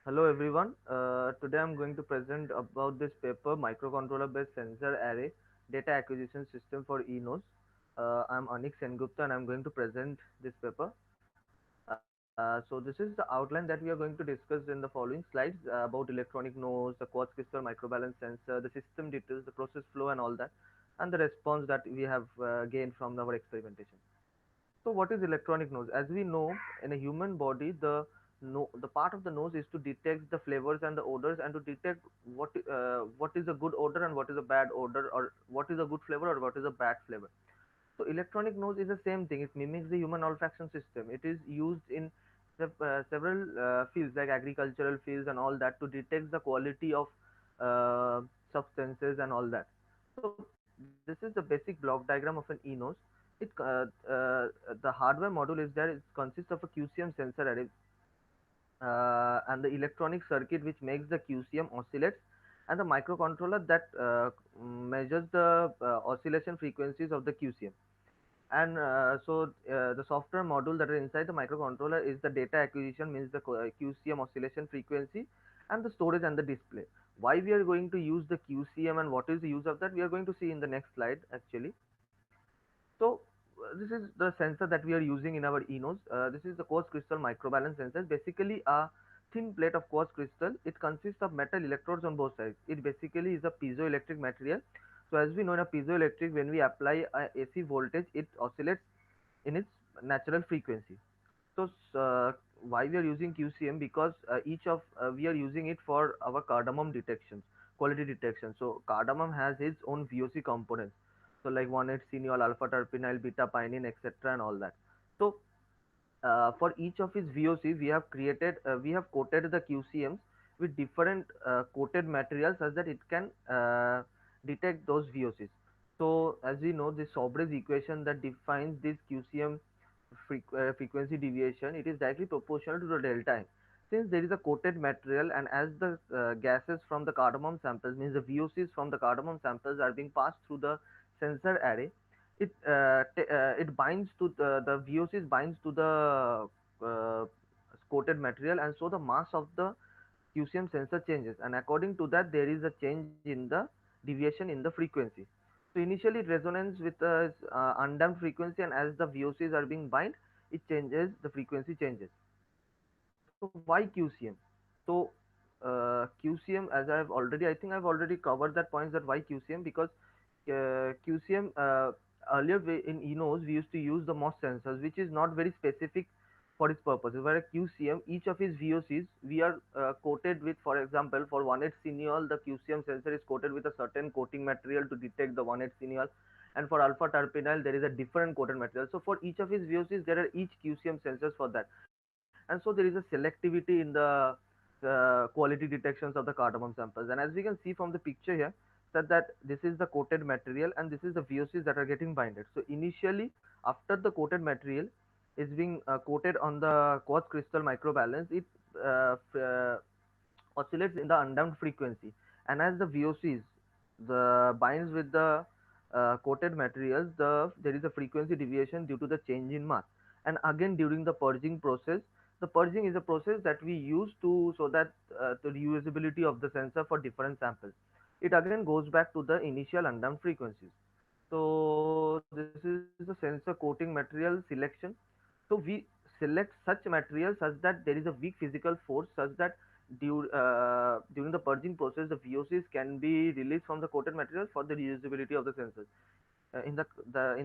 Hello everyone. Today I'm going to present about this paper microcontroller based sensor array data acquisition system for eNodes. I'm Anik Sengupta and I'm going to present this paper. So this is the outline that we are going to discuss in the following slides about electronic nodes, the quartz crystal microbalance sensor, the system details, the process flow and all that, and the response that we have gained from our experimentation. So what is electronic nose? As we know, in a human body, the part of the nose is to detect the flavors and the odors and to detect what is a good odor and what is a bad odor, or what is a good flavor or what is a bad flavor. So electronic nose is the same thing. It mimics the human olfaction system. It is used in several fields like agricultural fields and all that to detect the quality of uh, substances and all that. So this is the basic block diagram of an eNose. It the hardware module is there. It consists of a QCM sensor array and the electronic circuit which makes the QCM oscillates, and the microcontroller that measures the oscillation frequencies of the QCM. And the software module that are inside the microcontroller is the data acquisition, means the QCM oscillation frequency, and the storage and the display. Why we are going to use the QCM and what is the use of that, we are going to see in the next slide actually. So this is the sensor that we are using in our eNodes. This is the quartz crystal microbalance sensor. Basically a thin plate of quartz crystal. It consists of metal electrodes on both sides. It basically is a piezoelectric material. So as we know in a piezoelectric, when we apply a AC voltage, it oscillates in its natural frequency. So why we are using QCM? Because each of we are using it for our cardamom detections, quality detection. So cardamom has its own VOC components. So like 1,8-cineol, alpha terpinyl, beta pinene, etc. and all that. So for each of its VOC, we have coated the QCMs with different coated materials such that it can detect those VOCs. So as we know, this Sobre's equation that defines this QCM frequency deviation, it is directly proportional to the delta M. Since there is a coated material and as the gases from the cardamom samples, means the VOCs from the cardamom samples are being passed through the sensor array, it binds to the VOCs binds to the uh, coated material, and so the mass of the QCM sensor changes, and according to that there is a change in the deviation in the frequency. So initially it resonates with the undamped frequency, and as the VOCs are being bind, it changes, the frequency changes. So why QCM? So QCM, as I think I've already covered that point, that why QCM, because QCM, earlier in eNodes we used to use the MOS sensors, which is not very specific for its purposes. Whereas QCM, each of its VOCs we are coated with, for example, for 1,8-cineol, the QCM sensor is coated with a certain coating material to detect the 1,8-cineol, and for alpha terpinyl there is a different coated material. So for each of its VOCs there are each QCM sensors for that, and so there is a selectivity in the quality detections of the cardamom samples. And as we can see from the picture here, that this is the coated material and this is the VOCs that are getting binded. So initially, after the coated material is being coated on the quartz crystal microbalance, it oscillates in the undamped frequency. And as the VOCs binds with the coated materials, there is a frequency deviation due to the change in mass. And again, during the purging process, the purging is a process that we use to, so that the reusability of the sensor for different samples. It again goes back to the initial undamped frequencies. So this is the sensor coating material selection. So we select such material such that there is a weak physical force, such that during the purging process, the VOCs can be released from the coated material for the reusability of the sensors.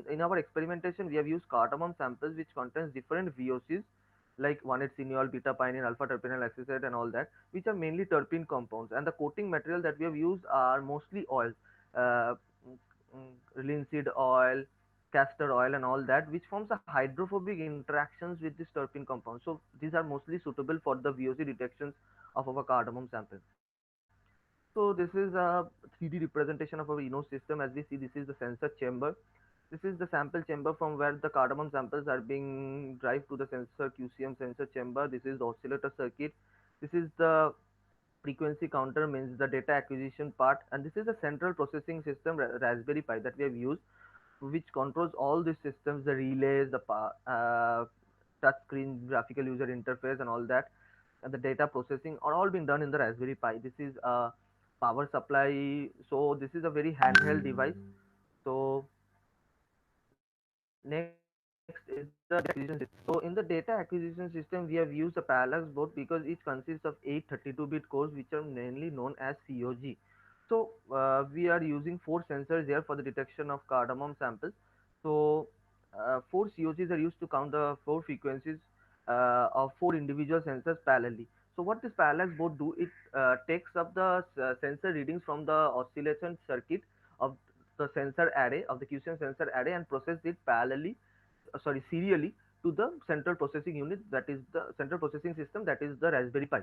In our experimentation, we have used cardamom samples which contains different VOCs like 1,8-cineol, beta pinene, alpha terpinyl acetate, and all that, which are mainly terpene compounds. And the coating material that we have used are mostly oils, uh, linseed oil, castor oil, and all that, which forms a hydrophobic interactions with this terpene compound. So these are mostly suitable for the VOC detections of our cardamom sample. So this is a 3D representation of our Enos system. As we see, this is the sensor chamber. This is the sample chamber from where the cardamom samples are being drive to the sensor QCM sensor chamber. This is the oscillator circuit. This is the frequency counter, means the data acquisition part, and this is the central processing system Raspberry Pi that we have used, which controls all these systems, the relays, the touch screen graphical user interface and all that. and the data processing are all being done in the Raspberry Pi. This is a power supply, so this is a very handheld device. So next is the data acquisition system. So in the data acquisition system, we have used the Parallax board because it consists of 8 32-bit cores, which are mainly known as COG. So we are using four sensors here for the detection of cardamom samples. So four COGs are used to count the four frequencies of four individual sensors parallelly. So what this Parallax board do? It takes up the sensor readings from the oscillation circuit of the sensor array of the QCM sensor array and process it serially to the central processing unit, that is the central processing system, that is the Raspberry Pi.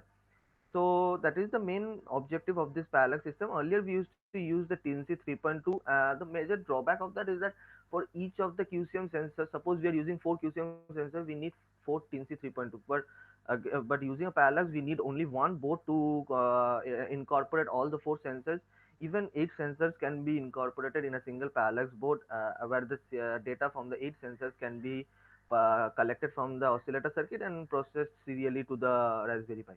So that is the main objective of this Parallax system. Earlier we used to use the TNC 3.2. The major drawback of that is that for each of the QCM sensors, suppose we are using four QCM sensors, we need four TNC 3.2. But using a Parallax, we need only one board to incorporate all the four sensors. Even eight sensors can be incorporated in a single Parallax board, where the data from the eight sensors can be collected from the oscillator circuit and processed serially to the Raspberry Pi.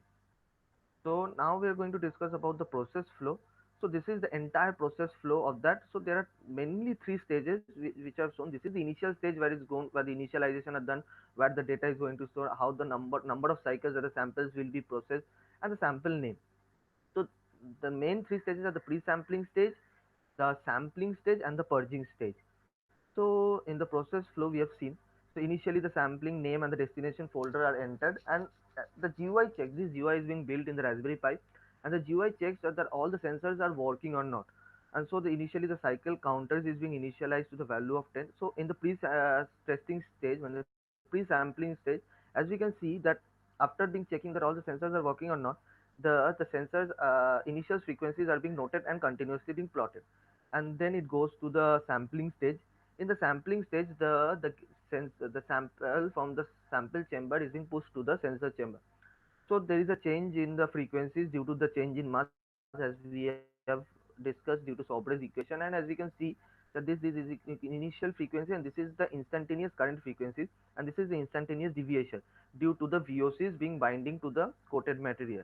So now we are going to discuss about the process flow. So this is the entire process flow of that. So there are mainly three stages which are shown. This is the initial stage where it's going, where the initialization are done, where the data is going to store, how the number of cycles that the samples will be processed, and the sample name. So the main three stages are the pre-sampling stage, the sampling stage, and the purging stage. So in the process flow we have seen, so initially the sampling name and the destination folder are entered, and the GUI checks. This GUI is being built in the Raspberry Pi, and the GUI checks that all the sensors are working or not. And so initially the cycle counters is being initialized to the value of 10. So in the pre-testing stage, when the pre-sampling stage, as we can see that after being checking that all the sensors are working or not, the sensors initial frequencies are being noted and continuously being plotted, and then it goes to the sampling stage. In the sampling stage, the sample from the sample chamber is being pushed to the sensor chamber. So there is a change in the frequencies due to the change in mass, as we have discussed due to Sobre's equation. And as we can see that this is initial frequency, and this is the instantaneous current frequencies, and this is the instantaneous deviation due to the VOCs being binding to the coated material.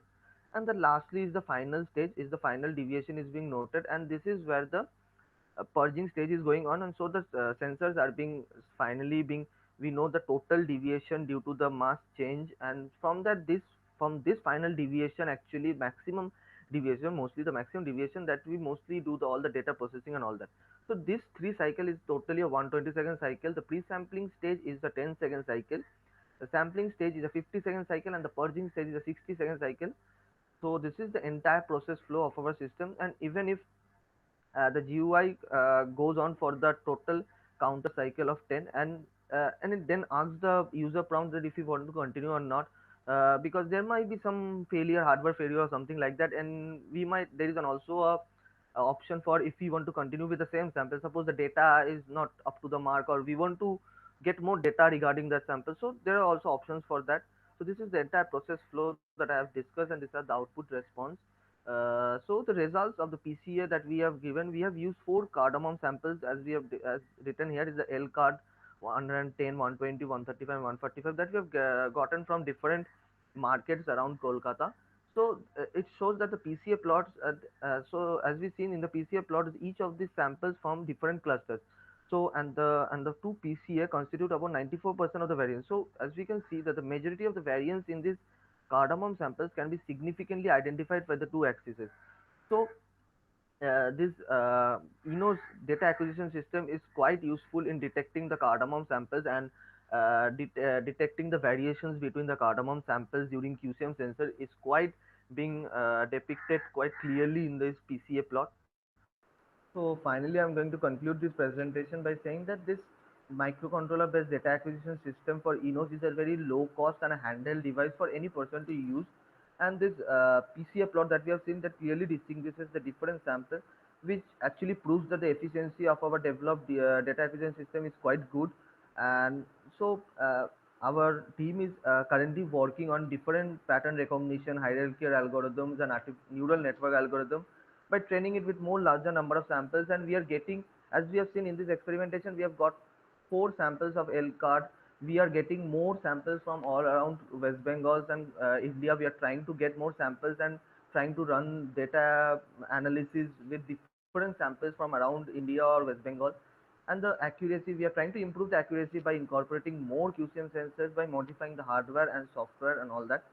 And the lastly is the final stage, is the final deviation is being noted, and this is where the purging stage is going on. And so the sensors are being finally being, we know the total deviation due to the mass change, and from this final deviation, actually maximum deviation, mostly the maximum deviation, that we mostly do all the data processing and all that. So this three cycle is totally a 120-second cycle. The pre-sampling stage is the 10-second cycle, the sampling stage is a 50-second cycle, and the purging stage is a 60-second cycle. So this is the entire process flow of our system. And even if the GUI goes on for the total counter cycle of 10, and it then asks the user prompt that if you want to continue or not, because there might be some failure, hardware failure or something like that, and there is also a option for if we want to continue with the same sample. Suppose the data is not up to the mark, or we want to get more data regarding that sample, so there are also options for that. So this is the entire process flow that I have discussed, and these are the output response. So the results of the PCA that we have given, we have used four cardamom samples, as we have as written here is the L card 110, 120, 135, 145, that we have gotten from different markets around Kolkata. So it shows that the PCA plots, so as we seen in the PCA plots, each of these samples form different clusters. So and the two PCA constitute about 94% of the variance. So as we can see that the majority of the variance in this cardamom samples can be significantly identified by the two axes. So this ENO's data acquisition system is quite useful in detecting the cardamom samples and detecting the variations between the cardamom samples during QCM sensor is quite being depicted quite clearly in this PCA plot. So finally, I'm going to conclude this presentation by saying that this microcontroller based data acquisition system for ENOS is a very low cost and a handheld device for any person to use. And this PCA plot that we have seen that clearly distinguishes the different samples, which actually proves that the efficiency of our developed data acquisition system is quite good. And so our team is currently working on different pattern recognition, hierarchical algorithms, and neural network algorithms by training it with more larger number of samples. And we are getting, as we have seen in this experimentation, we have got four samples of L card we are getting more samples from all around West Bengal and India. We are trying to get more samples and trying to run data analysis with different samples from around India or West Bengal. And the accuracy, we are trying to improve the accuracy by incorporating more QCM sensors, by modifying the hardware and software and all that.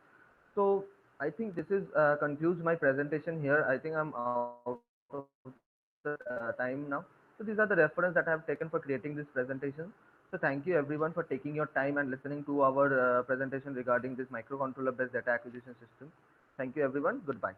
So I think this is concludes my presentation here. I think I'm out of time now. So these are the reference that I have taken for creating this presentation. So thank you everyone for taking your time and listening to our presentation regarding this microcontroller based data acquisition system. Thank you everyone. Goodbye.